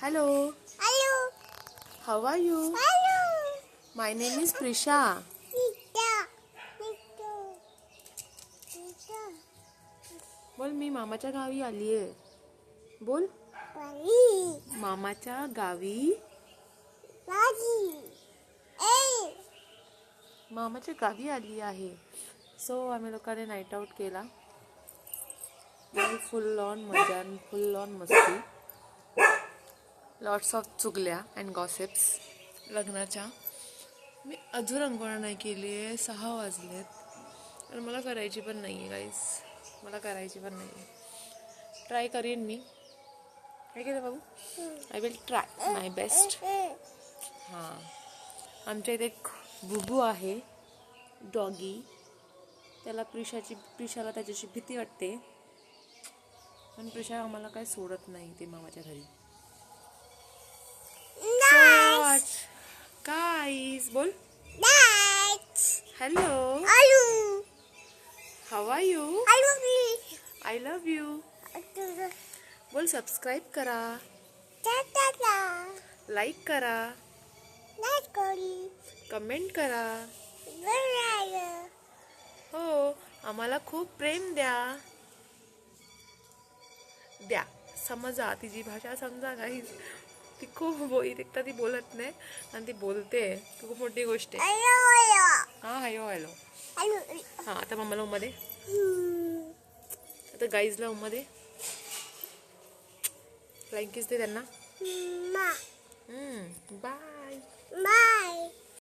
Hello. Hello. How are you? Hello. My name is Prisha. बोल मी मामाच्या गावी आलीये. बोल मामाच्या गावी. मामाच्या गावी आली आहे. सो आम्ही लोकांनी नाईट आउट केला. फुल ऑन मजा, फुल ऑन मस्ती, लॉट्स ऑफ चुगल्या अँड गॉसिप्स लग्नाच्या. मी अजून अंघोळ नाही केली आहे. 6 वाजलेत आणि मला करायची पण नाही आहे गाईस. मला करायची पण नाही आहे. ट्राय करेन मी. काय केलं बाबू? I will try my best. हां, आमच्या इथे एक बुबू आहे, डॉगी. त्याला प्रिशाला त्याच्याशी भीती वाटते. पण प्रिशा आम्हाला काय सोडत नाही ते मामाच्या घरी. गाईज बोल. Hello. How are you? I love you. बोल सबस्क्राईब करा, लाईक करा, कमेंट करा. हो, आम्हाला खूप प्रेम द्या. समजा, तिची भाषा समजा गाईज. ती खूप एकटा ती बोलत नाही आणि ती बोलते. खूप मोठी गोष्ट आहे. हां, हॅलो हॅलो. हां, आता मम्माला उमध्ये, आता गाईजला उमध्ये. फ्लाइंग किस दे त्यांना. बाय.